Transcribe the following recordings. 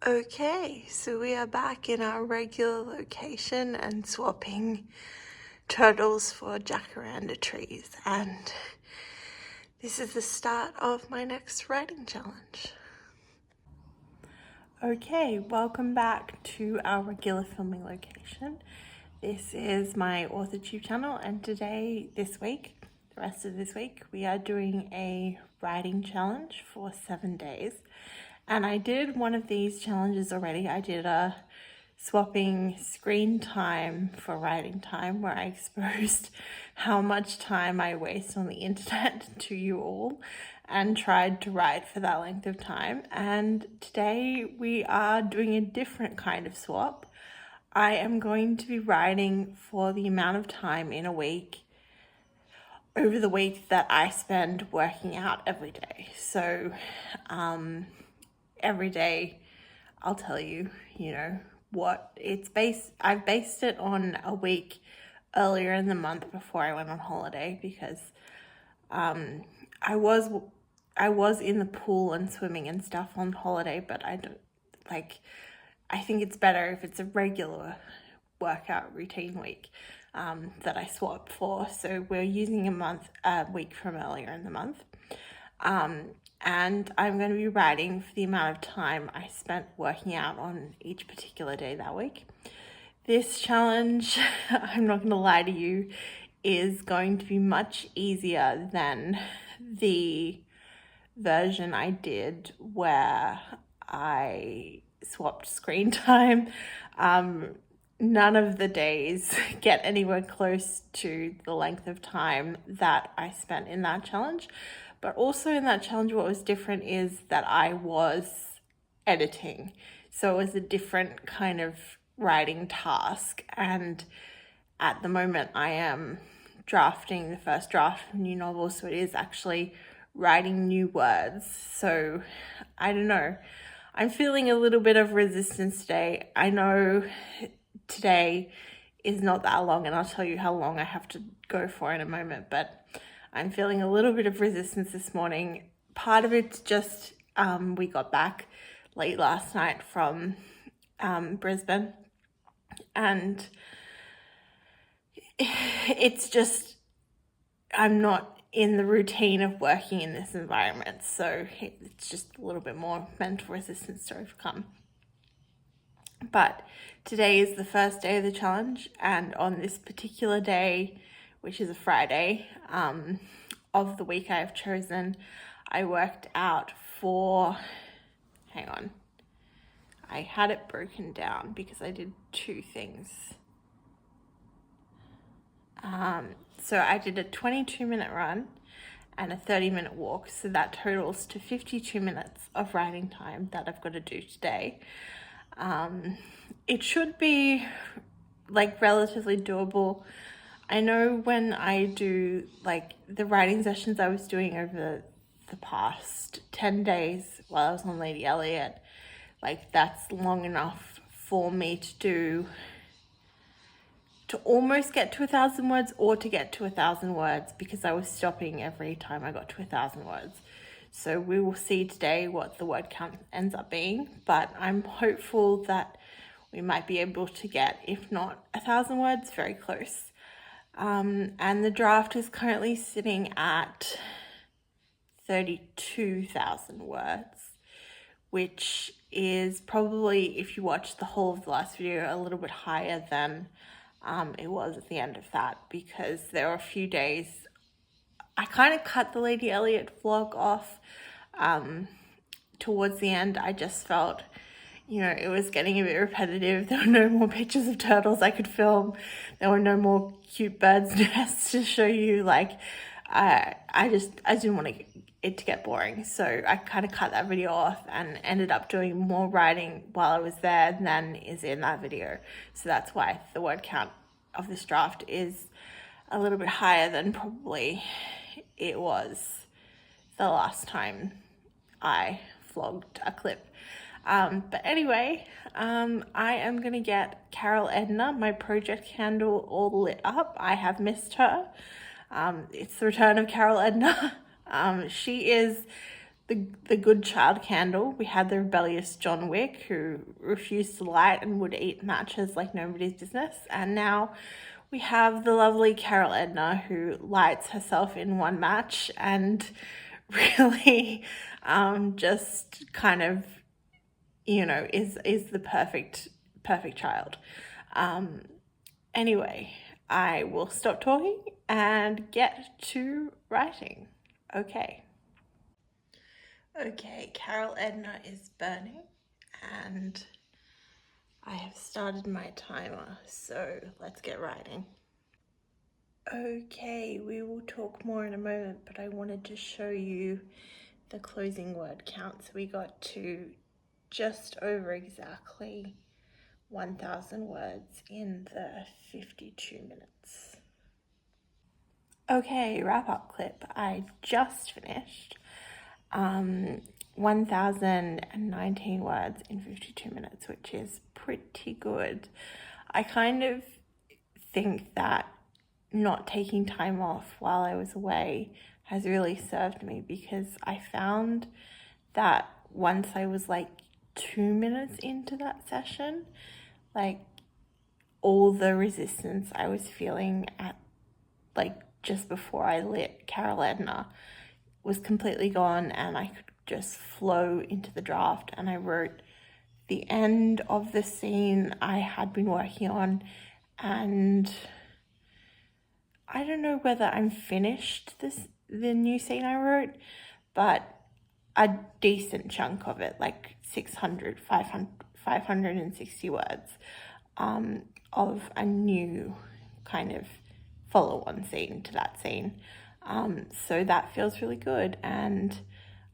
Okay, so we are back in our regular location and swapping turtles for jacaranda trees, and this is the start of my next writing challenge. Okay, welcome back to our regular filming location. This is my AuthorTube channel, and today, this week, the rest of this week, we are doing a writing challenge for 7 days. And I did one of these challenges already. I did a swapping screen time for writing time, where I exposed how much time I waste on the internet to you all and tried to write for that length of time. And today we are doing a different kind of swap. I am going to be writing for the amount of time in a week over the week that I spend working out every day. So every day I'll tell you, what it's based. I've based it on a week earlier in the month before I went on holiday, because I was in the pool and swimming and stuff on holiday, but I think it's better if it's a regular workout routine week that I swap for. So we're using a week from earlier in the month. And I'm going to be writing for the amount of time I spent working out on each particular day that week. This challenge, I'm not going to lie to you, is going to be much easier than the version I did where I swapped screen time. None of the days get anywhere close to the length of time that I spent in that challenge. But also in that challenge, what was different is that I was editing. So it was a different kind of writing task. And at the moment, I am drafting the first draft of a new novel. So it is actually writing new words. So I don't know. I'm feeling a little bit of resistance today. I know today is not that long, and I'll tell you how long I have to go for in a moment, but I'm feeling a little bit of resistance this morning. Part of it's just we got back late last night from Brisbane, and it's just, I'm not in the routine of working in this environment, so it's just a little bit more mental resistance to overcome. But today is the first day of the challenge, and on this particular day, which is a Friday, of the week I have chosen, I worked out for, I had it broken down because I did two things. So I did a 22-minute run and a 30-minute walk, so that totals to 52 minutes of writing time that I've got to do today. It should be relatively doable. I know when I do the writing sessions I was doing over the past 10 days while I was on Lady Elliot, that's long enough for me to almost get to 1,000 words or to get to 1,000 words, because I was stopping every time I got to 1,000 words. So we will see today what the word count ends up being, but I'm hopeful that we might be able to get, if not 1,000 words, very close. And the draft is currently sitting at 32,000 words, which is probably, if you watch the whole of the last video, a little bit higher than it was at the end of that, because there were a few days I kind of cut the Lady Elliot vlog off towards the end. I just felt, it was getting a bit repetitive. There were no more pictures of turtles I could film. There were no more cute birds' nests to show you. I didn't want it to get boring. So I kind of cut that video off and ended up doing more writing while I was there than is in that video. So that's why the word count of this draft is a little bit higher than probably it was the last time I vlogged a clip. But anyway, I am going to get Carol Edna, my project candle, all lit up. I have missed her. It's the return of Carol Edna. She is the good child candle. We had the rebellious John Wick, who refused to light and would eat matches like nobody's business. And now we have the lovely Carol Edna, who lights herself in one match and really just kind of, is the perfect child. Anyway, I will stop talking and get to writing. Okay, Carol Edna is burning and I have started my timer, so let's get writing. Okay, we will talk more in a moment, but I wanted to show you the closing word count. So we got to just over exactly 1,000 words in the 52 minutes. Okay, wrap up clip. I just finished 1,019 words in 52 minutes, which is pretty good. I kind of think that not taking time off while I was away has really served me, because I found that once I was like 2 minutes into that session, like all the resistance I was feeling at like just before I lit Carol Edna was completely gone, and I could just flow into the draft. And I wrote the end of the scene I had been working on, and I don't know whether I'm finished the new scene I wrote, but a decent chunk of it, like 560 words of a new kind of follow-on scene to that scene. So that feels really good, and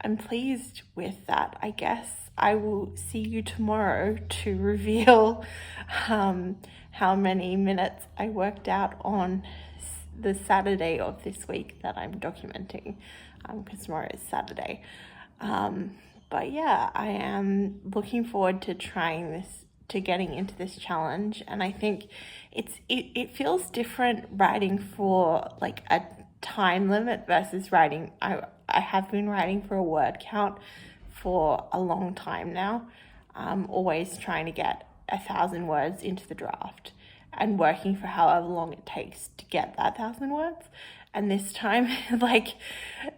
I'm pleased with that. I guess I will see you tomorrow to reveal how many minutes I worked out on the Saturday of this week that I'm documenting, because tomorrow is Saturday. But yeah, I am looking forward to getting into this challenge, and I think it feels different writing for like a time limit versus writing. I have been writing for a word count for a long time now, always trying to get 1,000 words into the draft and working for however long it takes to get that 1,000 words. And this time, like,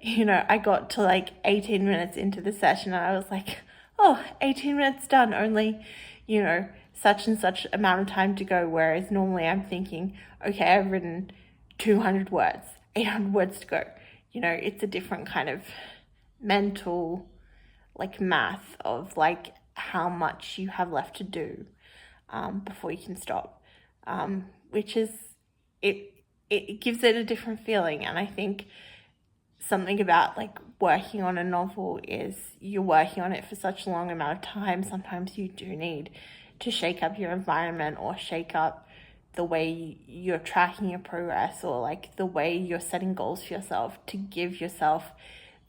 I got to like 18 minutes into the session and I was like, 18 minutes done, only, such and such amount of time to go. Whereas normally I'm thinking, okay, I've written 200 words, 800 words to go. It's a different kind of mental, like, math of like how much you have left to do before you can stop. Which is, it gives it a different feeling. And I think something about like working on a novel is you're working on it for such a long amount of time. Sometimes you do need to shake up your environment or shake up the way you're tracking your progress, or like the way you're setting goals for yourself, to give yourself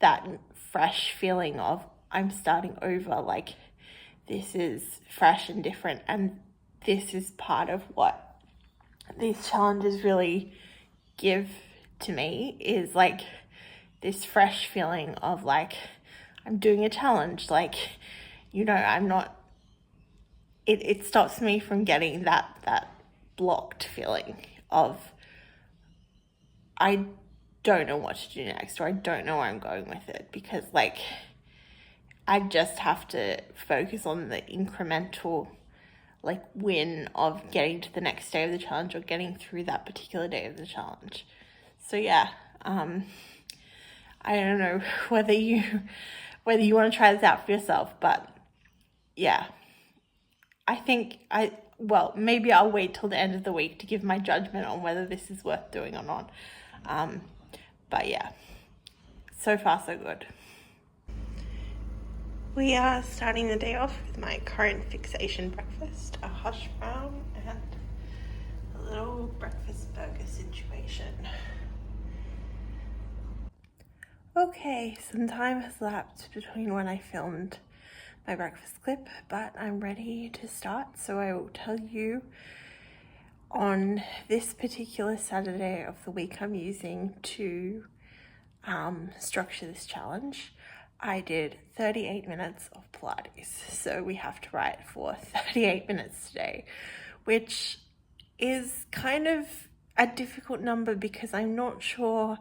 that fresh feeling of I'm starting over, like this is fresh and different. And this is part of what these challenges really give to me, is like this fresh feeling of like I'm doing a challenge. Like, I'm not, it stops me from getting that blocked feeling of I don't know what to do next, or I don't know where I'm going with it, because like I just have to focus on the incremental like win of getting to the next day of the challenge, or getting through that particular day of the challenge. So yeah, I don't know whether you want to try this out for yourself, but yeah, I think maybe I'll wait till the end of the week to give my judgment on whether this is worth doing or not. But yeah, so far so good. We are starting the day off with my current fixation breakfast, a hash brown and a little breakfast burger situation. Okay, some time has lapsed between when I filmed my breakfast clip, but I'm ready to start. So I will tell you on this particular Saturday of the week I'm using to structure this challenge. I did 38 minutes of Pilates. So we have to write for 38 minutes today, which is kind of a difficult number because I'm not sure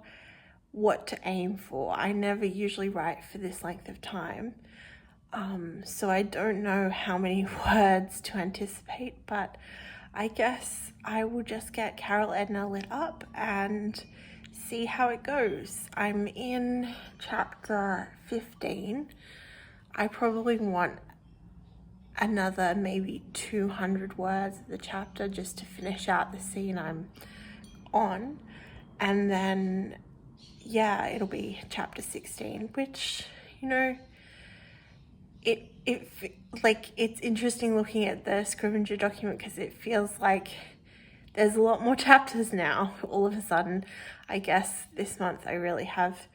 what to aim for. I never usually write for this length of time. So I don't know how many words to anticipate, but I guess I will just get Carol Edna lit up and see how it goes. I'm in chapter 15. I probably want another maybe 200 words of the chapter just to finish out the scene I'm on. And then, yeah, it'll be chapter 16, which, you know, it's interesting looking at the Scrivenger document because it feels like there's a lot more chapters now. All of a sudden, I guess this month I really have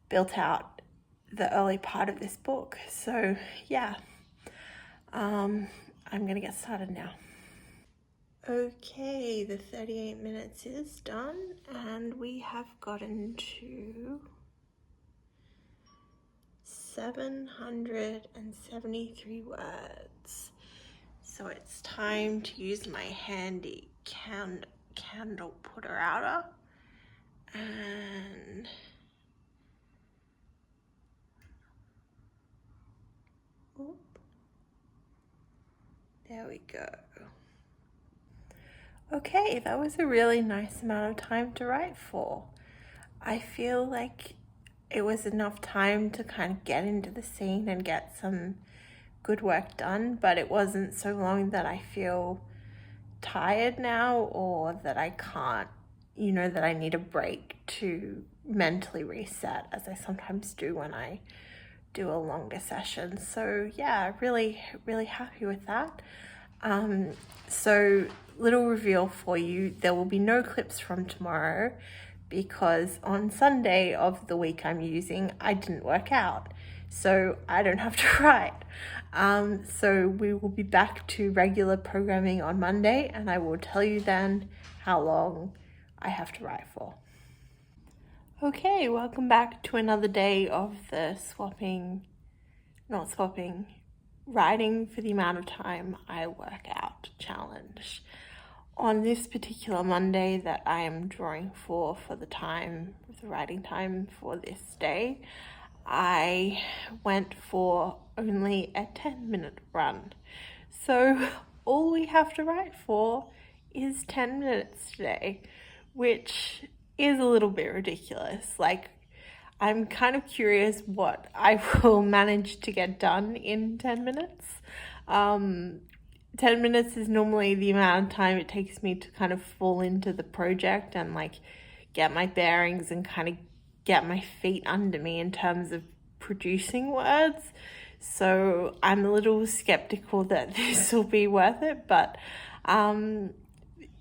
built out the early part of this book. So yeah, I'm gonna get started now. Okay, the 38 minutes is done and we have gotten to 773 words. So it's time to use my handy candle putter outer and there we go. Okay, that was a really nice amount of time to write for. I feel like it was enough time to kind of get into the scene and get some good work done, but it wasn't so long that I feel tired now or that I can't, that I need a break to mentally reset, as I sometimes do when I do a longer session. So yeah, really, really happy with that. So little reveal for you, there will be no clips from tomorrow because on Sunday of the week I'm using, I didn't work out. So I don't have to write. So we will be back to regular programming on Monday and I will tell you then how long I have to write for. Okay, welcome back to another day of the writing for the amount of time I work out challenge. On this particular Monday that I am drawing for the writing time for this day, I went for only a 10-minute run. So all we have to write for is 10 minutes today, which is a little bit ridiculous. Like, I'm kind of curious what I will manage to get done in 10 minutes. 10 minutes is normally the amount of time it takes me to kind of fall into the project and like get my bearings and kind of get my feet under me in terms of producing words. So I'm a little skeptical that this will be worth it, but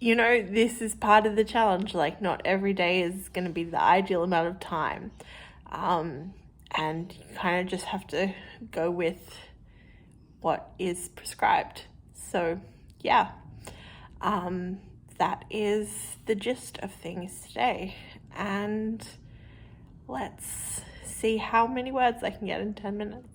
this is part of the challenge. Like, not every day is going to be the ideal amount of time. And you kind of just have to go with what is prescribed. So yeah, that is the gist of things today. And let's see how many words I can get in 10 minutes.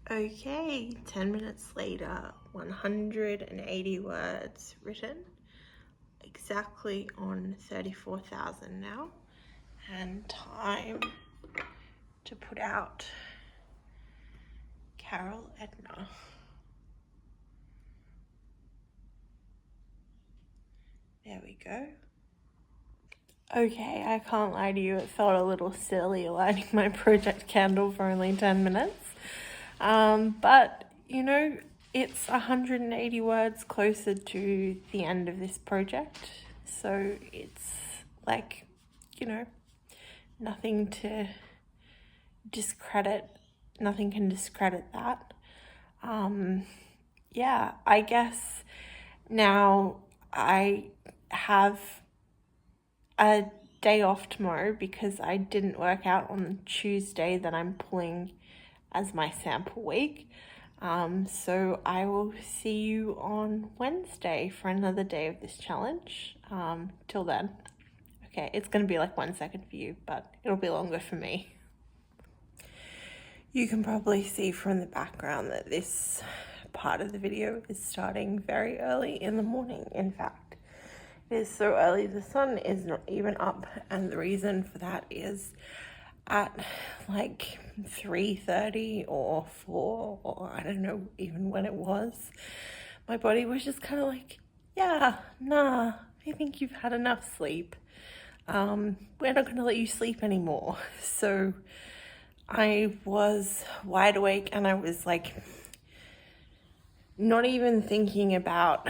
Okay, 10 minutes later, 180 words written, exactly on 34,000 now, and time to put out Carol Edna. There we go. Okay, I can't lie to you, it felt a little silly lighting my project candle for only 10 minutes. But it's 180 words closer to the end of this project, so it's like, you know, nothing to discredit, nothing can discredit that. Yeah, I guess now I have a day off tomorrow because I didn't work out on Tuesday that I'm pulling as my sample week. So I will see you on Wednesday for another day of this challenge. Till then. Okay, it's going to be like 1 second for you, but it'll be longer for me. You can probably see from the background that this part of the video is starting very early in the morning. In fact, it is so early the sun is not even up, and the reason for that is at like 3:30 or 4, or I don't know even when it was, my body was just kind of like, yeah, nah, I think you've had enough sleep. We're not going to let you sleep anymore. So I was wide awake, and I was like not even thinking about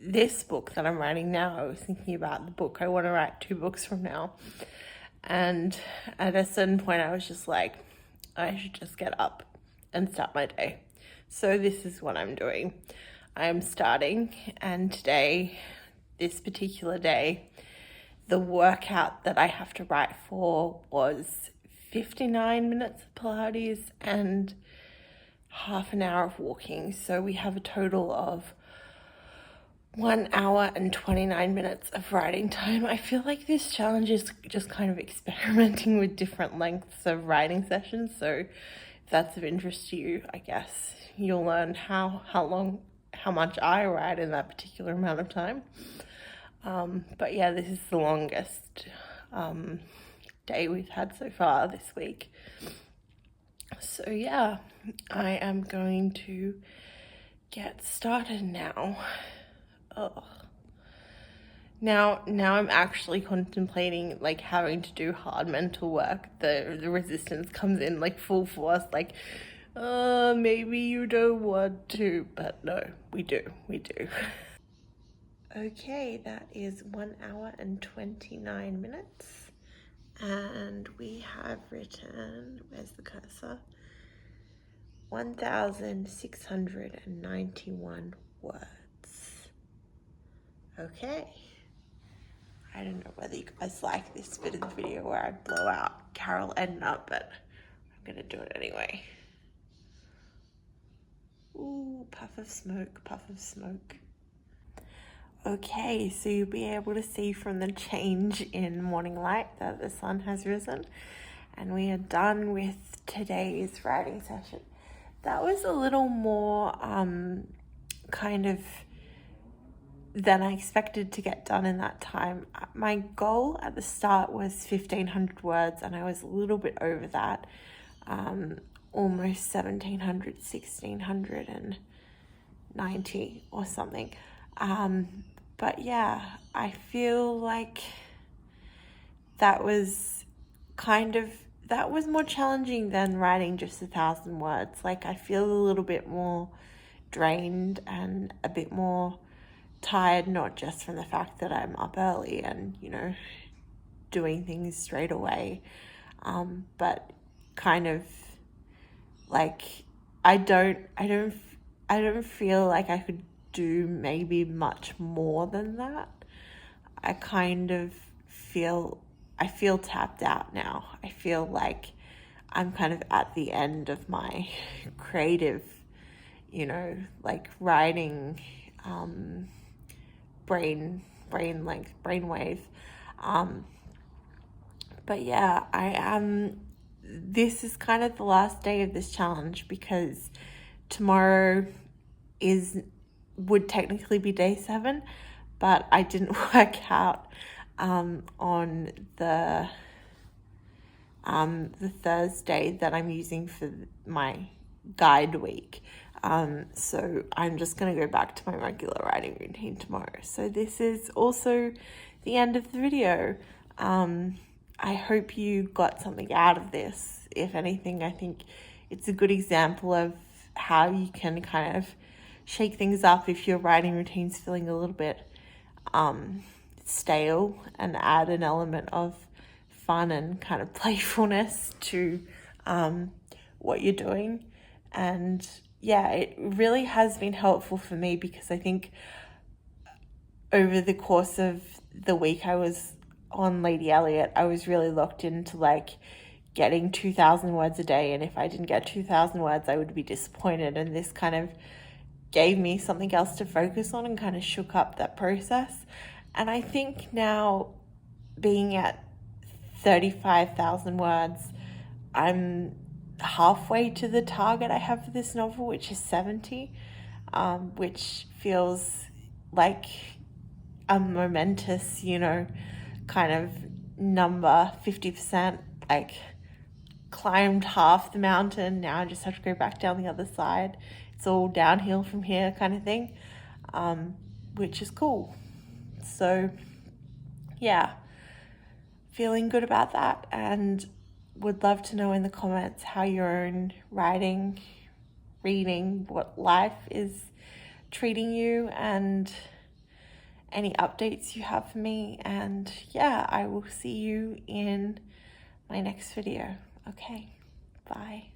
this book that I'm writing now. I was thinking about the book I want to write 2 books from now. And at a certain point I was just like, I should just get up and start my day. So this is what I'm doing. I'm starting, and today, this particular day, the workout that I have to write for was 59 minutes of Pilates and half an hour of walking. So we have a total of 1 hour and 29 minutes of writing time. I feel like this challenge is just kind of experimenting with different lengths of writing sessions. So if that's of interest to you, I guess you'll learn how much I write in that particular amount of time. But yeah, this is the longest day we've had so far this week. So yeah, I am going to get started now. Now I'm actually contemplating like having to do hard mental work. The resistance comes in like full force, like, maybe you don't want to, but no, we do. Okay, that is 1 hour and 29 minutes. And we have written, where's the cursor? 1,691 words. Okay. I don't know whether you guys like this bit of the video where I blow out Carol Edna, but I'm gonna do it anyway. Ooh, puff of smoke. Okay, so you'll be able to see from the change in morning light that the sun has risen, and we are done with today's writing session. That was a little more kind of than I expected to get done in that time. My goal at the start was 1,500 words, and I was a little bit over that, almost 1,700, 1,690 or something. But yeah, I feel like that was more challenging than writing just 1,000 words. Like, I feel a little bit more drained and a bit more tired, not just from the fact that I'm up early and, you know, doing things straight away, but kind of like I don't feel like I could do maybe much more than that. I feel tapped out now. I feel like I'm kind of at the end of my creative, you know, like writing brainwave. But yeah, this is kind of the last day of this challenge because tomorrow would technically be day 7, but I didn't work out on the Thursday that I'm using for my guide week. So I'm just going to go back to my regular writing routine tomorrow. So this is also the end of the video. I hope you got something out of this. If anything, I think it's a good example of how you can kind of shake things up if your writing routine's feeling a little bit stale and add an element of fun and kind of playfulness to what you're doing. And yeah, it really has been helpful for me, because I think over the course of the week I was on Lady Elliot, I was really locked into like getting 2,000 words a day, and if I didn't get 2,000 words I would be disappointed, and this kind of gave me something else to focus on and kind of shook up that process. And I think now, being at 35,000 words, I'm halfway to the target I have for this novel, which is 70, which feels like a momentous, kind of number. 50%, like, climbed half the mountain. Now I just have to go back down the other side. It's all downhill from here kind of thing, which is cool. So yeah, feeling good about that, and would love to know in the comments how your own writing, reading, what life is treating you, and any updates you have for me. And yeah, I will see you in my next video. Okay, bye.